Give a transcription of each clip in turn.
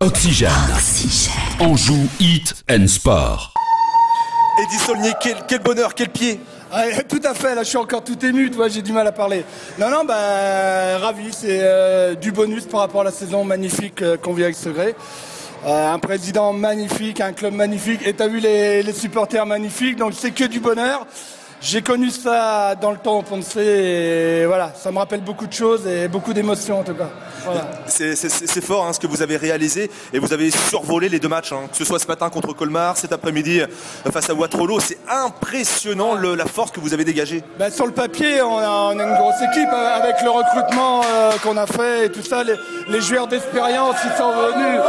Oxygène. Anjou Heat and Sport. Eddy Saulnier, quel bonheur, quel pied. Tout à fait, là je suis encore tout ému, toi, j'ai du mal à parler. Non, ravi, c'est du bonus par rapport à la saison magnifique qu'on vit avec Segré. Un président magnifique, un club magnifique, et t'as vu les supporters magnifiques, donc c'est que du bonheur. J'ai connu ça dans le temps au Ponce et voilà, ça me rappelle beaucoup de choses et beaucoup d'émotions en tout cas. Voilà. C'est fort ce que vous avez réalisé et vous avez survolé les deux matchs, que ce soit ce matin contre Colmar, cet après-midi face à Waterloo. C'est impressionnant la force que vous avez dégagée. Sur le papier, on a une grosse équipe avec le recrutement qu'on a fait et tout ça. Les joueurs d'expérience, ils sont venus.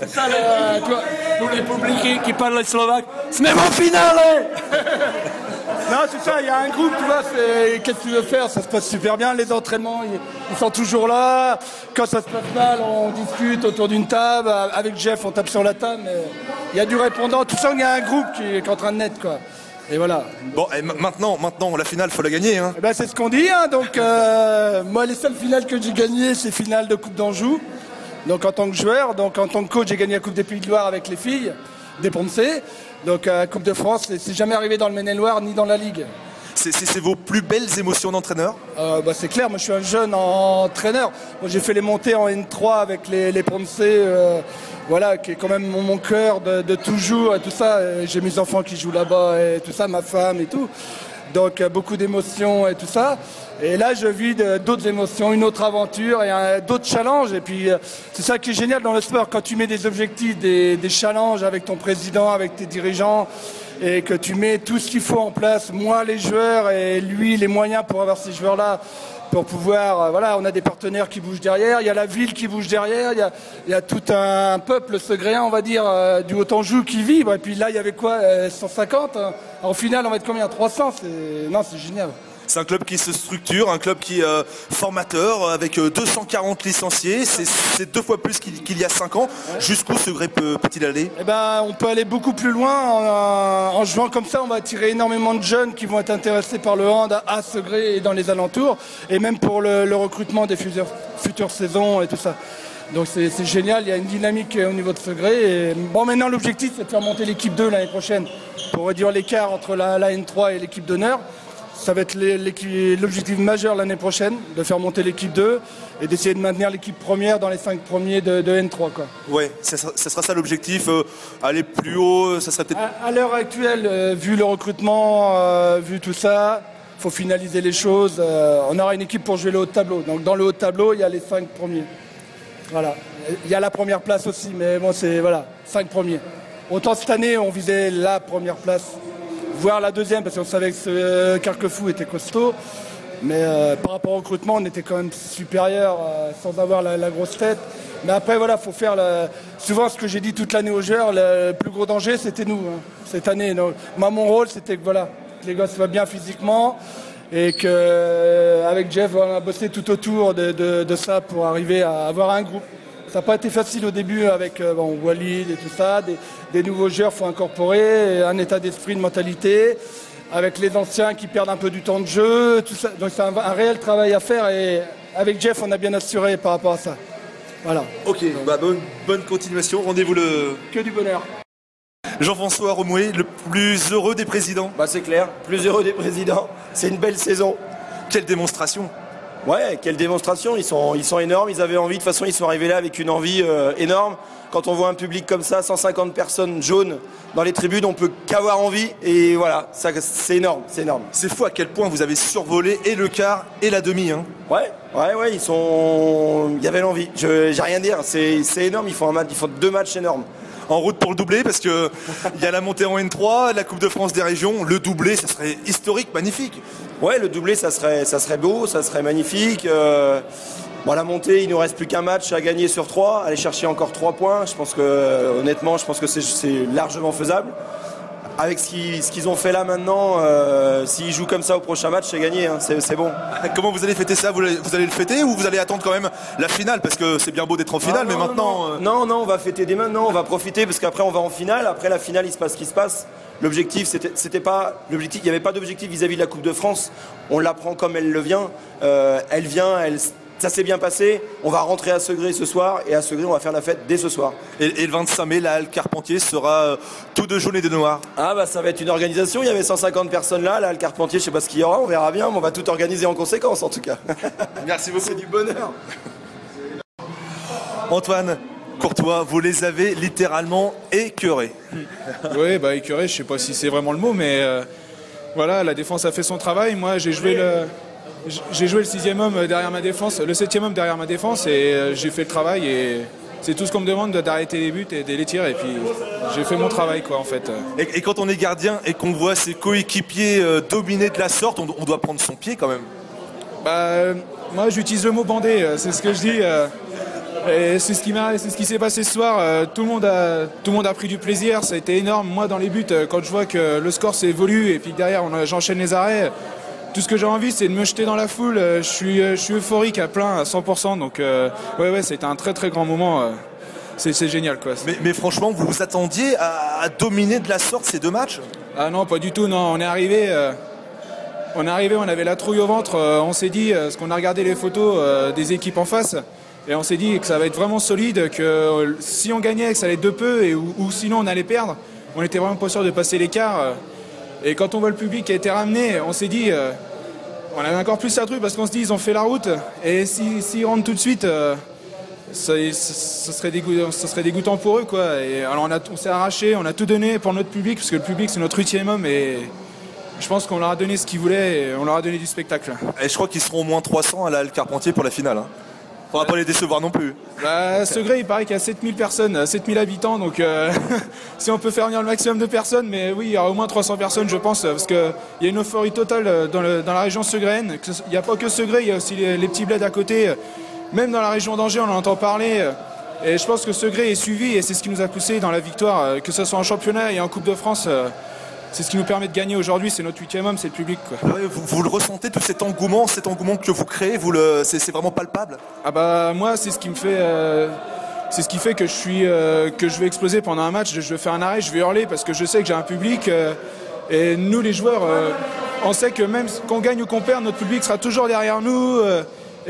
C'est ça, tous les publics qui parlent slovaque. C'est même en finale. Non, c'est ça, il y a un groupe, tu vois, qu'est-ce que tu veux faire? Ça se passe super bien, les entraînements, ils sont toujours là. Quand ça se passe mal, on discute autour d'une table. Avec Jeff, on tape sur la table. Mais il y a du répondant. Tu sens qu'il y a un groupe qui est en train de naître, quoi. Et voilà. Bon, et maintenant, la finale, faut la gagner. C'est ce qu'on dit, donc moi, les seules finales que j'ai gagnées, c'est finale de Coupe d'Anjou. Donc en tant que joueur, donc en tant que coach, j'ai gagné la Coupe des Pays de Loire avec les filles des Ponce. Donc la Coupe de France, c'est jamais arrivé dans le Maine-et-Loire ni dans la Ligue. C'est vos plus belles émotions d'entraîneur? C'est clair, moi je suis un jeune entraîneur. Moi j'ai fait les montées en N3 avec les Ponce, voilà, qui est quand même mon cœur de toujours et tout ça. J'ai mes enfants qui jouent là-bas et tout ça, ma femme et tout. Donc beaucoup d'émotions et tout ça. Et là, je vis d'autres émotions, une autre aventure et d'autres challenges. Et puis, c'est ça qui est génial dans le sport. Quand tu mets des objectifs, des challenges avec ton président, avec tes dirigeants, et que tu mets tout ce qu'il faut en place, moi, les joueurs, et lui, les moyens pour avoir ces joueurs-là, pour pouvoir, on a des partenaires qui bougent derrière, il y a la ville qui bouge derrière, il y a tout un peuple segréen, on va dire, du Haut-Anjou qui vibre. Et puis là, il y avait quoi, 150 En finale, on va être combien? 300. C'est génial. C'est un club qui se structure, un club qui est formateur, avec 240 licenciés. C'est 2 fois plus qu'il y a 5 ans. Ouais. Jusqu'où Segré peut-il aller? On peut aller beaucoup plus loin. En jouant comme ça, on va attirer énormément de jeunes qui vont être intéressés par le hand à Segré et dans les alentours. Et même pour le recrutement des futures saisons et tout ça. Donc c'est génial, il y a une dynamique au niveau de Segré. Maintenant, l'objectif, c'est de faire monter l'équipe 2 l'année prochaine pour réduire l'écart entre la N3 et l'équipe d'honneur. Ça va être l'objectif majeur l'année prochaine, de faire monter l'équipe 2 et d'essayer de maintenir l'équipe première dans les 5 premiers de N3. Ouais, ça sera ça l'objectif, aller plus haut, ça serait peut-être... À l'heure actuelle, vu le recrutement, vu tout ça, il faut finaliser les choses. On aura une équipe pour jouer le haut de tableau. Donc dans le haut de tableau, il y a les 5 premiers. Voilà. Il y a la première place aussi, mais bon, c'est 5 premiers. Autant cette année, on visait la première place. Voire la deuxième, parce qu'on savait que ce Carquefou était costaud. Mais par rapport au recrutement, on était quand même supérieur sans avoir la grosse tête. Mais après, faut faire... Souvent, ce que j'ai dit toute l'année aux joueurs, le plus gros danger, c'était nous, cette année. Donc, moi, mon rôle, c'était que les gars soient bien physiquement et qu'avec Jeff, on a bossé tout autour de ça pour arriver à avoir un groupe. Ça n'a pas été facile au début avec Walid et tout ça, des nouveaux joueurs, il faut incorporer, un état d'esprit, de mentalité, avec les anciens qui perdent un peu du temps de jeu, tout ça. Donc c'est un réel travail à faire et avec Jeff, on a bien assuré par rapport à ça. Voilà. Ok, bonne continuation, rendez-vous Que du bonheur. Jean-François Romoué, le plus heureux des présidents. C'est clair, plus heureux des présidents, c'est une belle saison. Quelle démonstration! Ouais, quelle démonstration, ils sont énormes, ils avaient envie, de toute façon ils sont arrivés là avec une envie énorme. Quand on voit un public comme ça, 150 personnes jaunes dans les tribunes, on peut qu'avoir envie et voilà, ça, c'est énorme, c'est énorme. C'est fou à quel point vous avez survolé et le quart et la demi. Ouais, il y avait l'envie, j'ai rien à dire, c'est énorme, ils font 2 matchs énormes. En route pour le doublé, parce que il y a la montée en N3, la Coupe de France des régions, le doublé, ça serait historique, magnifique. Ouais, le doublé, ça serait beau, ça serait magnifique. La montée, il nous reste plus qu'un match à gagner sur 3, aller chercher encore 3 points. Honnêtement, je pense que c'est largement faisable. avec ce qu'ils ont fait là maintenant, s'ils jouent comme ça au prochain match, c'est gagné, hein, c'est bon. Comment vous allez fêter ça? Vous allez le fêter ou vous allez attendre quand même la finale? Parce que c'est bien beau d'être en finale, mais maintenant... Non, on va fêter dès maintenant, on va profiter parce qu'après on va en finale. Après la finale, il se passe ce qui se passe. L'objectif, c'était pas l'objectif. Il n'y avait pas d'objectif vis-à-vis de la Coupe de France. On la prend comme elle le vient. Ça s'est bien passé. On va rentrer à Segré ce soir et à Segré, on va faire la fête dès ce soir. Et le 25 mai, la Halle Carpentier sera tout de jaune et de noir. Ah bah ça va être une organisation. Il y avait 150 personnes là. La Halle Carpentier, je sais pas ce qu'il y aura. On verra bien, mais on va tout organiser en conséquence en tout cas. Merci beaucoup. C'est du bonheur. Antoine Courtois, vous les avez littéralement écœurés. Oui, bah écœuré, je sais pas si c'est vraiment le mot, mais voilà, la défense a fait son travail. Moi, j'ai joué le sixième homme derrière ma défense, le septième homme derrière ma défense, et j'ai fait le travail. Et c'est tout ce qu'on me demande, d'arrêter les buts et de les tirer. Et puis j'ai fait mon travail, quoi, en fait. Et quand on est gardien et qu'on voit ses coéquipiers dominer de la sorte, on doit prendre son pied quand même. Bah, moi, j'utilise le mot bandé, c'est ce que je dis. Et c'est ce qui s'est passé ce soir. Tout le monde a pris du plaisir, ça a été énorme. Moi, dans les buts, quand je vois que le score s'est évolué et puis que derrière j'enchaîne les arrêts, tout ce que j'ai envie, c'est de me jeter dans la foule. Je suis euphorique à plein, à 100%. Donc ouais, c'était un très très grand moment. C'est génial, quoi. Mais franchement, vous vous attendiez à dominer de la sorte ces deux matchs? Ah non, pas du tout. Non, on est arrivé, on avait la trouille au ventre. On s'est dit, parce qu'on a regardé les photos des équipes en face. Et on s'est dit que ça va être vraiment solide, que si on gagnait, que ça allait être de peu, ou sinon on allait perdre. On était vraiment pas sûr de passer l'écart. Et quand on voit le public qui a été ramené, on s'est dit, on avait encore plus la truc parce qu'on se dit ils ont fait la route. Et s'ils rentrent tout de suite, ce serait dégoûtant pour eux, quoi. Et alors on s'est arraché, on a tout donné pour notre public, parce que le public c'est notre huitième homme. Et je pense qu'on leur a donné ce qu'ils voulaient, et on leur a donné du spectacle. Et je crois qu'ils seront au moins 300 à la Halle Carpentier pour la finale. Faudra pas les décevoir non plus. Bah, Segré, il paraît qu'il y a 7000 personnes, 7000 habitants, donc si on peut faire venir le maximum de personnes, mais oui, il y aura au moins 300 personnes, je pense, parce qu'il y a une euphorie totale dans la région segréenne. Il n'y a pas que Segré, il y a aussi les petits bleds à côté. Même dans la région d'Angers, on en entend parler. Et je pense que Segré est suivi, et c'est ce qui nous a poussé dans la victoire, que ce soit en championnat et en Coupe de France. C'est ce qui nous permet de gagner aujourd'hui, c'est notre huitième homme, c'est le public, quoi. Ouais, vous le ressentez, tout cet engouement que vous créez, c'est vraiment palpable? Ah bah moi c'est ce qui me fait, c'est ce qui fait que je vais exploser pendant un match, je vais faire un arrêt, je vais hurler parce que je sais que j'ai un public et nous les joueurs, on sait que même qu'on gagne ou qu'on perd, notre public sera toujours derrière nous.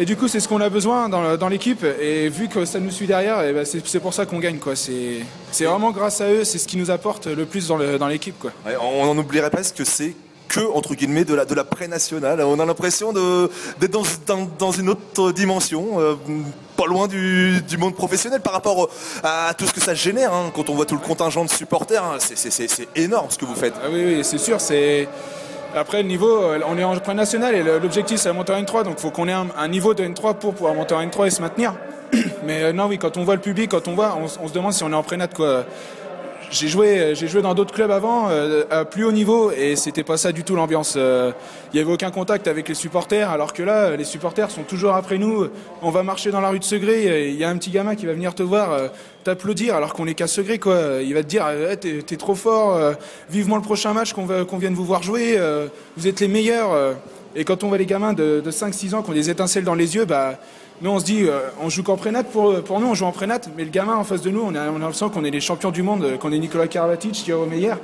Et du coup, c'est ce qu'on a besoin dans l'équipe. Et vu que ça nous suit derrière, et ben c'est pour ça qu'on gagne, quoi. C'est vraiment grâce à eux, c'est ce qui nous apporte le plus dans l'équipe, quoi. Ouais, on en oublierait presque que c'est que, entre guillemets, de la pré-nationale. On a l'impression d'être dans une autre dimension, pas loin du monde professionnel par rapport à tout ce que ça génère. Hein. Quand on voit tout le contingent de supporters, hein, c'est énorme ce que vous faites. Ah oui, c'est sûr, Après, le niveau, on est en pré-national et l'objectif c'est la montée en N3, donc il faut qu'on ait un niveau de N3 pour pouvoir monter en N3 et se maintenir. Mais non, oui, quand on voit le public, on se demande si on est en pré-nat, quoi. J'ai joué dans d'autres clubs avant, à plus haut niveau, et c'était pas ça du tout l'ambiance. Il n'y avait aucun contact avec les supporters, alors que là, les supporters sont toujours après nous. On va marcher dans la rue de Segré, il y a un petit gamin qui va venir te voir, t'applaudir, alors qu'on est qu'à Segré, quoi. Il va te dire, t'es trop fort, vivement le prochain match qu'on vienne vous voir jouer, vous êtes les meilleurs. Et quand on voit les gamins de 5-6 ans qui ont des étincelles dans les yeux, bah, nous on se dit, on joue qu'en prénat, pour nous on joue en prénat, mais le gamin en face de nous, on a l'impression qu'on est les champions du monde, qu'on est Nicolas Karabatic, Thierry Meyer,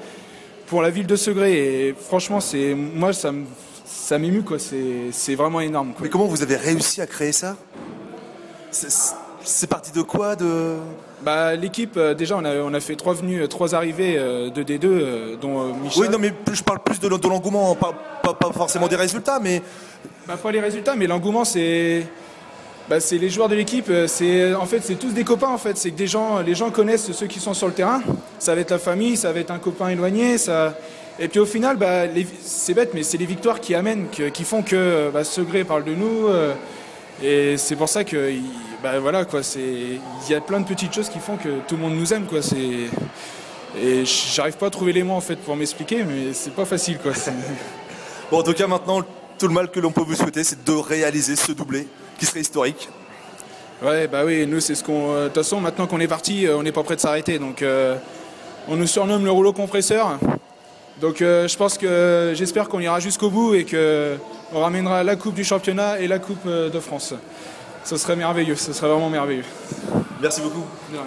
pour la ville de Segré. Et franchement, moi ça m'émue, quoi. C'est vraiment énorme, quoi. Mais comment vous avez réussi à créer ça? C'est parti de quoi Bah, l'équipe, déjà on a fait 3 venues, 3 arrivées de D2, dont Michel. Oui, non, mais je parle plus de l'engouement, pas forcément des résultats, mais... Bah, pas les résultats, mais l'engouement, c'est les joueurs de l'équipe, en fait c'est tous des copains, en fait. C'est que les gens connaissent ceux qui sont sur le terrain, ça va être la famille, ça va être un copain éloigné, ça... Et puis au final, bah, c'est bête, mais c'est les victoires qui amènent, qui font que Segré parle de nous, et c'est pour ça que... Bah voilà, quoi, il y a plein de petites choses qui font que tout le monde nous aime, quoi. Et j'arrive pas à trouver les mots, en fait, pour m'expliquer, mais c'est pas facile, quoi. Bon, en tout cas, maintenant, tout le mal que l'on peut vous souhaiter, c'est de réaliser ce doublé qui serait historique. Ouais, bah oui, nous c'est ce qu'on... De toute façon, maintenant qu'on est parti, on n'est pas prêt de s'arrêter, donc on nous surnomme le rouleau compresseur. Donc j'espère qu'on ira jusqu'au bout et qu'on ramènera la Coupe du championnat et la Coupe de France. Ce serait merveilleux, ce serait vraiment merveilleux. Merci beaucoup. De rien.